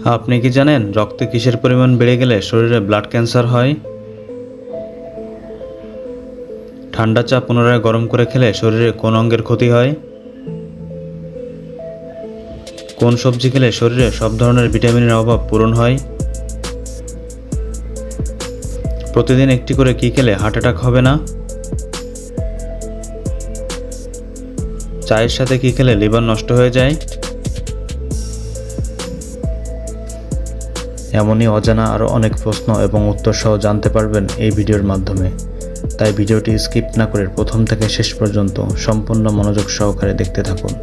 আপনি কি জানেন রক্তে কিসের পরিমাণ বেড়ে গেলে শরীরে ব্লাড ক্যান্সার হয়? ঠান্ডা চা পুনরায় গরম করে খেলে শরীরে কোন অঙ্গের ক্ষতি হয়? কোন সবজি খেলে শরীরে সব ধরনের ভিটামিনের অভাব পূরণ হয়? প্রতিদিন একটি করে কি খেলে হার্ট অ্যাটাক হবে না? চায়ের সাথে কি খেলে লিভার নষ্ট হয়ে যায়? এমনই অজানা আরও অনেক প্রশ্ন এবং উত্তর সহ জানতে পারবেন এই ভিডিওর মাধ্যমে। তাই ভিডিওটি স্কিপ না করে প্রথম থেকে শেষ পর্যন্ত সম্পূর্ণ মনোযোগ সহকারে দেখতে থাকুন।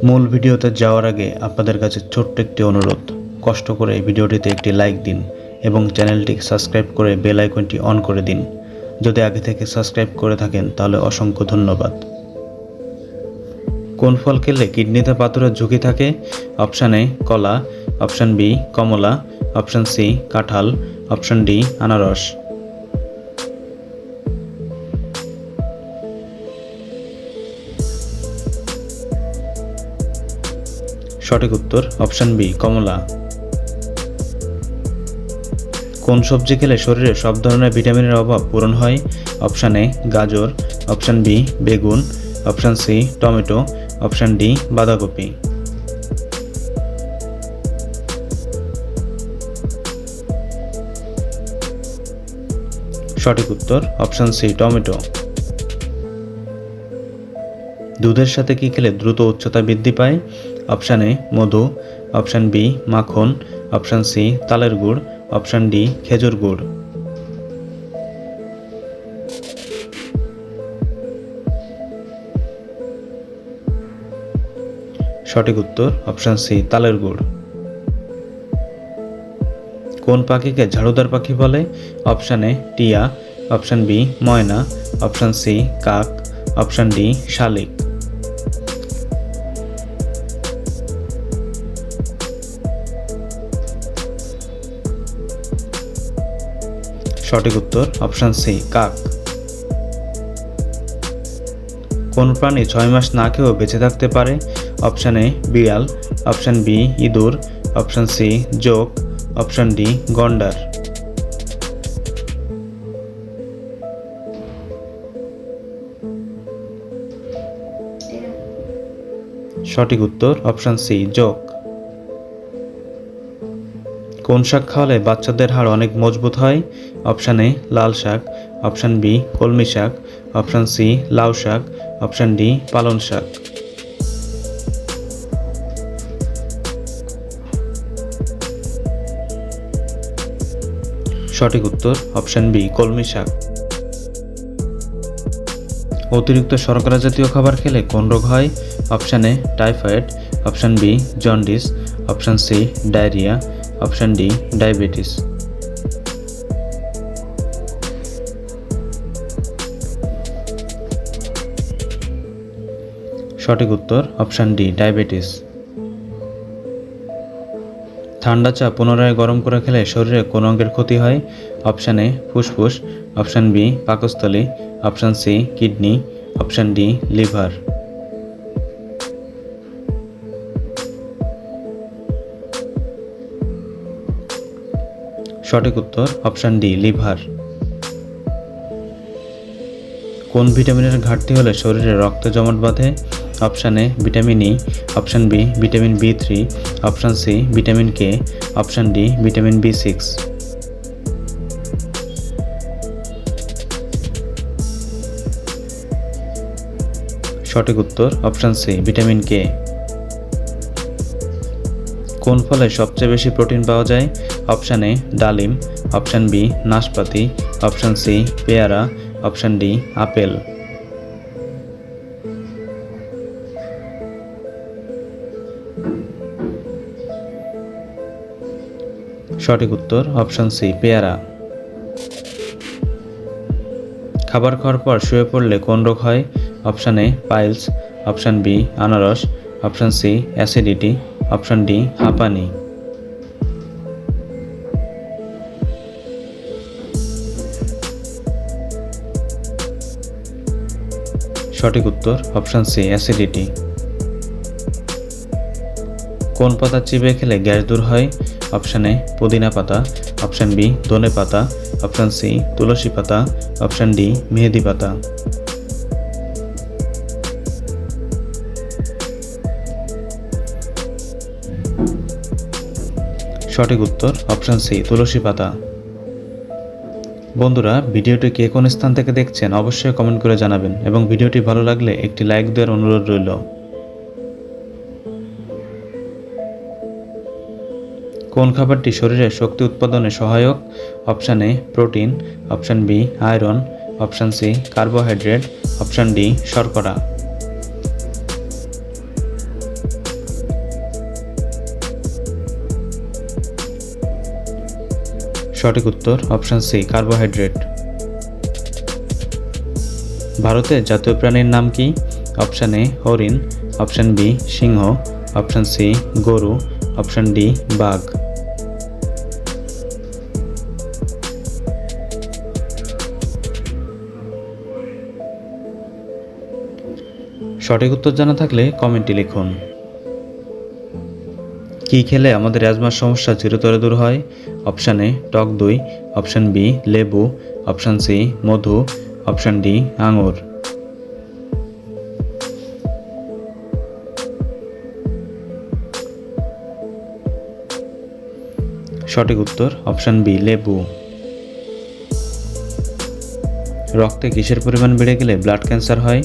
মূল ভিডিওতে যাওয়ার আগে আপনাদের কাছে ছোট্ট একটি অনুরোধ, কষ্ট করে এই ভিডিওটিতে একটি লাইক দিন এবং চ্যানেলটি সাবস্ক্রাইব করে বেল আইকনটি অন করে দিন। যদি আগে থেকে সাবস্ক্রাইব করে থাকেন তাহলে অসংখ্য ধন্যবাদ। কোন ফল খেলে কিডনিতে পাথরের ঝুঁকি থাকে? অপশান এ কলা, অপশান বি কমলা, অপশান সি কাঁঠাল, অপশান ডি আনারস। সঠিক উত্তর অপশান বি কমলা। কোন সবজি খেলে শরীরে সব ধরনের ভিটামিনের অভাব পূরণ হয়? অপশান এ গাজর, অপশান বি বেগুন, option C tomato, option D বাঁধাকপি। সঠিক উত্তর অপশান সি টমেটো। দুধের সাথে কি খেলে দ্রুত উচ্চতা বৃদ্ধি পায়? অপশান এ মধু, অপশান বি মাখন, অপশান সি তালের গুড়, অপশান ডি খেজুর গুড়। সঠিক উত্তর অপশান সি তালের গুড়। কোন পাখিকে ঝাড়ুদার পাখি বলে? অপশান এ টিয়া, অপশান বি ময়না, অপশান সি কাক, অপশান ডি শালিক। সঠিক উত্তর অপশান সি কাক। কোন প্রাণী 6 মাস না খেয়েও বেঁচে থাকতে পারে? অপশান এ বিড়াল, অপশান বি ইঁদুর, অপশান সি জোক, অপশান ডি গন্ডার। সঠিক উত্তর অপশান সি জোক। কোন শাক খাওয়ালে বাচ্চাদের হাড় অনেক মজবুত হয়? অপশান এ লাল শাক, অপশান বি কলমি শাক, অপশান সি লাউ শাক, অপশান ডি পালং শাক। সঠিক উত্তর অপশান বি কলমি শাক। অতিরিক্ত শর্করা জাতীয় খাবার খেলে কোন রোগ হয়? Option A typhoid, option B jaundice, option C diarrhoea, option D diabetes. সঠিক উত্তর অপশান ডি ডায়াবেটিস। ঠান্ডা চা পুনরায় গরম করে খেলে শরীরে কোন অঙ্গের ক্ষতি হয়? অপশান এ ফুসফুস, অপশান বি পাকস্থলী, option C kidney, option D liver. সঠিক উত্তর অপশান ডি লিভার। কোন ভিটামিনের ঘাটতি হলে শরীরে রক্ত জমাট বাঁধে? Option A vitamin E, option B vitamin বি3, option C vitamin K, option D vitamin বি6। সঠিক উত্তর অপশান সি ভিটামিন কে। কোন ফলে সবচেয়ে বেশি প্রোটিন পাওয়া যায়? অপশান এ ডালিম, অপশান বি নাশপাতি, অপশান সি পেয়ারা, অপশান ডি আপেল। সঠিক উত্তর অপশান সি পেয়ারা। খাবার খাওয়ার পর শুয়ে পড়লে কোন রোগ হয়? Option A piles, option B আনারস, option C acidity, option D হাঁপানি। সঠিক উত্তর অপশান সি অ্যাসিডিটি। কোন পাতা চিবিয়ে খেলে গ্যাস দূর হয়? অপশান এ পুদিনা পাতা, অপশান বি ধনে পাতা, অপশান সি তুলসী পাতা, অপশান ডি মেহেদি পাতা। সঠিক উত্তর অপশান সি তুলসী পাতা। বন্ধুরা, ভিডিওটি কে কোন স্থান থেকে দেখছেন অবশ্যই কমেন্ট করে জানাবেন এবং ভিডিওটি ভালো লাগলে একটি লাইক দেওয়ার অনুরোধ রইল। কোন খাবারটি শরীরে শক্তি উৎপাদনে সহায়ক? Option A protein, option B iron, option C carbohydrate, option D শর্করা। সঠিক উত্তর অপশান সি কার্বোহাইড্রেট। ভারতের জাতীয় প্রাণীর নাম কি? অপশান এ হরিণ, অপশান বি সিংহ, অপশান সি গরু, অপশান ডি বাঘ। সঠিক উত্তর জানা থাকলে কমেন্টে লিখুন। কি খেলে আমাদের অ্যাজমার সমস্যা চিরতরে দূর হয়? অপশান এ টক দই, অপশান বি লেবু, অপশান সি মধু, অপশান ডি আঙুর। সঠিক উত্তর অপশান বি লেবু। রক্তে কিসের পরিমাণ বেড়ে গেলে ব্লাড ক্যান্সার হয়?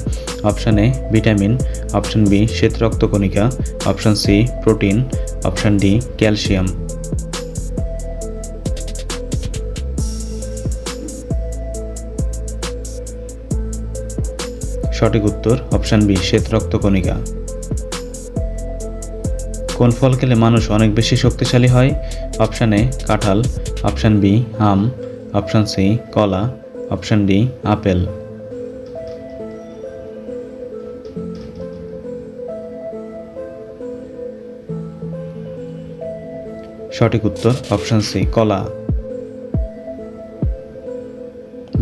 Option A vitamin, option B শ্বেত রক্তকণিকা, option C protein, option D calcium. সঠিক উত্তর অপশান বি শ্বেত রক্তকণিকা। কোন ফল খেলে মানুষ অনেক বেশি শক্তিশালী হয়? অপশান এ কাঁঠাল, অপশান বি আম, অপশান সি কলা, অপশান ডি আপেল। সঠিক উত্তর অপশান সি কলা।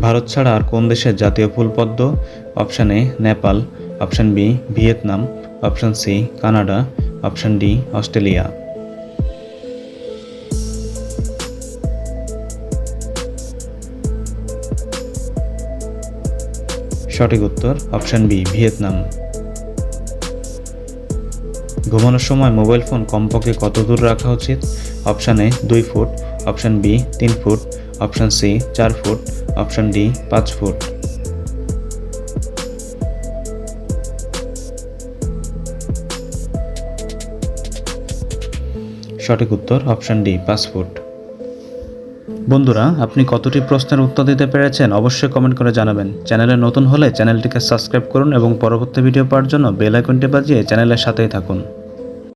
ভারত ছাড়া আর কোন দেশের জাতীয় ফুল পদ্ম? Option A Nepal, option B Vietnam, option C Canada, option D Australia. সঠিক উত্তর অপশান বি ভিয়েতনাম। ঘুমানোর সময় মোবাইল ফোন কমপক্ষে কত দূর রাখা উচিত? Option A 2 foot, option B 3 foot, option C 4 foot, option D 5 foot. সঠিক উত্তর অপশান ডি 5 ফুট। বন্ধুরা, আপনি কতটি প্রশ্নের উত্তর দিতে পেরেছেন অবশ্যই কমেন্ট করে জানাবেন। চ্যানেলে নতুন হলে চ্যানেলটিকে সাবস্ক্রাইব করুন এবং পরবর্তী ভিডিও পাওয়ার জন্য বেল আইকনটি বাজিয়ে চ্যানেলের সাথেই থাকুন।